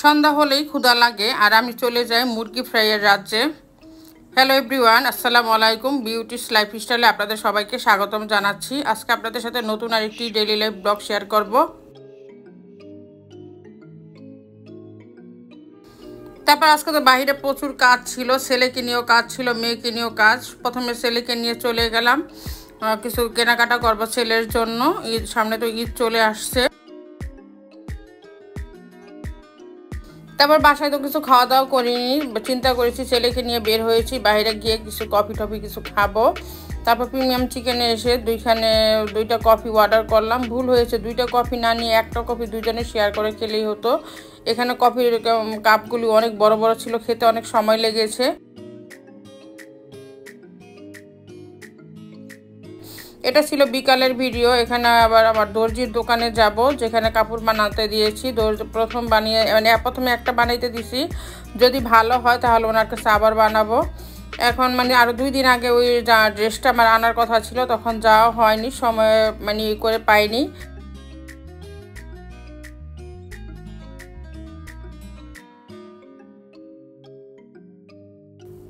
সন্ধ্যা হলেই ক্ষুধা লাগে আর আমি চলে যাই মুরগি ফ্রাইয়ের রাজ্যে। হ্যালো এভরিওয়ান, আসসালামু আলাইকুম। বিউটিস লাইফস্টাইলে আপনাদের সবাইকে স্বাগতম জানাচ্ছি। আজকে আপনাদের সাথে নতুন আরেকটি ডেইলি লাইফ ব্লগ শেয়ার করব। তারপর আজকে তো বাইরে প্রচুর কাজ ছিল, ছেলেকে নিয়েও কাজ ছিল, মেয়েকে নিয়েও কাজ। প্রথমে ছেলেকে নিয়ে চলে গেলাম, কিছু কেনাকাটা করবো ছেলের জন্য। ঈদ সামনে তো ঈদ চলে আসছে। তারপর বাসায় তো কিছু খাওয়া দাওয়া করিনি, চিন্তা করেছি ছেলেকে নিয়ে বের হয়েছি, বাইরে গিয়ে কিছু কফি টফি কিছু খাবো। তারপর প্রিমিয়াম চিকেনে এসে দুইটা কফি অর্ডার করলাম। ভুল হয়েছে, দুইটা কফি না নিয়ে একটা কফি দুইজনে শেয়ার করে খেলেই হতো। এখানে কফির কাপগুলি অনেক বড় বড় ছিল, খেতে অনেক সময় লেগেছে। এটা ছিল বিকালের ভিডিও। এখানে আবার আমার দর্জির দোকানে যাব, যেখানে কাপড় বানাতে দিয়েছি। প্রথমে একটা বানাইতে দিছি, যদি ভালো হয় তাহলে ওনার কাছে আবার বানাবো। এখন আরও 2 দিন আগে ওই ড্রেসটা আমার আনার কথা ছিল, তখন যাওয়া হয়নি, সময় করে পাইনি।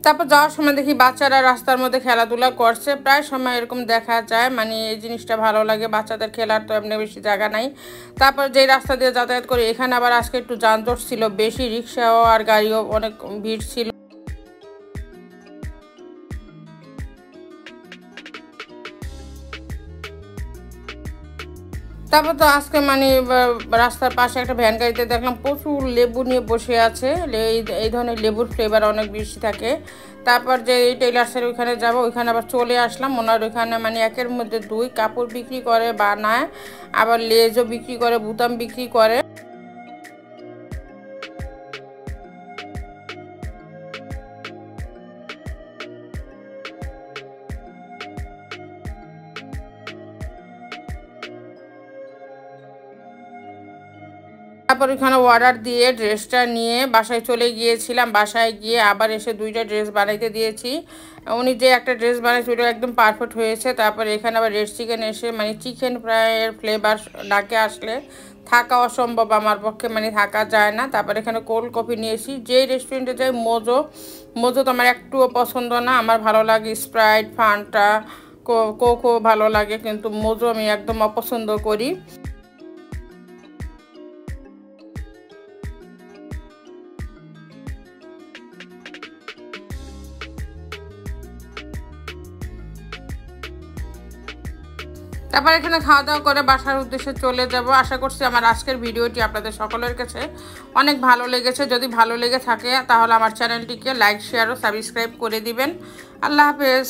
তারপর যাওয়ার সময় দেখি বাচ্চারা রাস্তার মধ্যে খেলাধুলা করছে। প্রায় সময় এরকম দেখা যায়, এই জিনিসটা ভালো লাগে। বাচ্চাদের খেলার তো এমনি বেশি জায়গা নাই। তারপর যেই রাস্তা দিয়ে যাতায়াত করি, এখানে আবার আজকে একটু যানজট ছিল বেশি, রিক্সাও আর গাড়িও অনেক ভিড় ছিল। তারপর তো আজকে রাস্তার পাশে একটা ভ্যান গাড়িতে দেখলাম প্রচুর লেবু নিয়ে বসে আছে। এই ধরনের লেবুর ফ্লেভার অনেক বেশি থাকে। তারপর যে টেইলার্সের ওইখানে যাব, ওইখানে আবার চলে আসলাম। ওনার ওইখানে একের মধ্যে 2 কাপড় বিক্রি করে, বানায়, আবার লেজও বিক্রি করে, বুতাম বিক্রি করে। তারপর এখানে অর্ডার দিয়ে ড্রেসটা নিয়ে বাসায় চলে গিয়েছিলাম। বাসায় গিয়ে আবার এসে 2টা ড্রেস বানাইতে দিয়েছি। উনি যে একটা ড্রেস বানাইছে ওটা একদম পারফেক্ট হয়েছে। তারপর এখানে আবার রেড চিকেন এসে চিকেন ফ্রাইয়ের ফ্লেভার ডাকে আসলে থাকা অসম্ভব আমার পক্ষে, থাকা যায় না। তারপর এখানে কোল্ড কফি নিয়েছি। যেই রেস্টুরেন্টে যাই মোজো তো আমার একটুও পছন্দ না। আমার ভালো লাগে স্প্রাইট, ফান্টা, কোকো ভালো লাগে, কিন্তু মোজো আমি একদম অপছন্দ করি। তারপর এখানে খাওয়া দাওয়া করে বাসার উদ্দেশ্যে চলে যাব। আশা করছি আমার আজকের ভিডিওটি আপনাদের সকলের কাছে অনেক ভালো লেগেছে। যদি ভালো লেগে থাকে তাহলে আমার চ্যানেলটিকে লাইক, শেয়ার ও সাবস্ক্রাইব করে দিবেন। আল্লাহ হাফেজ।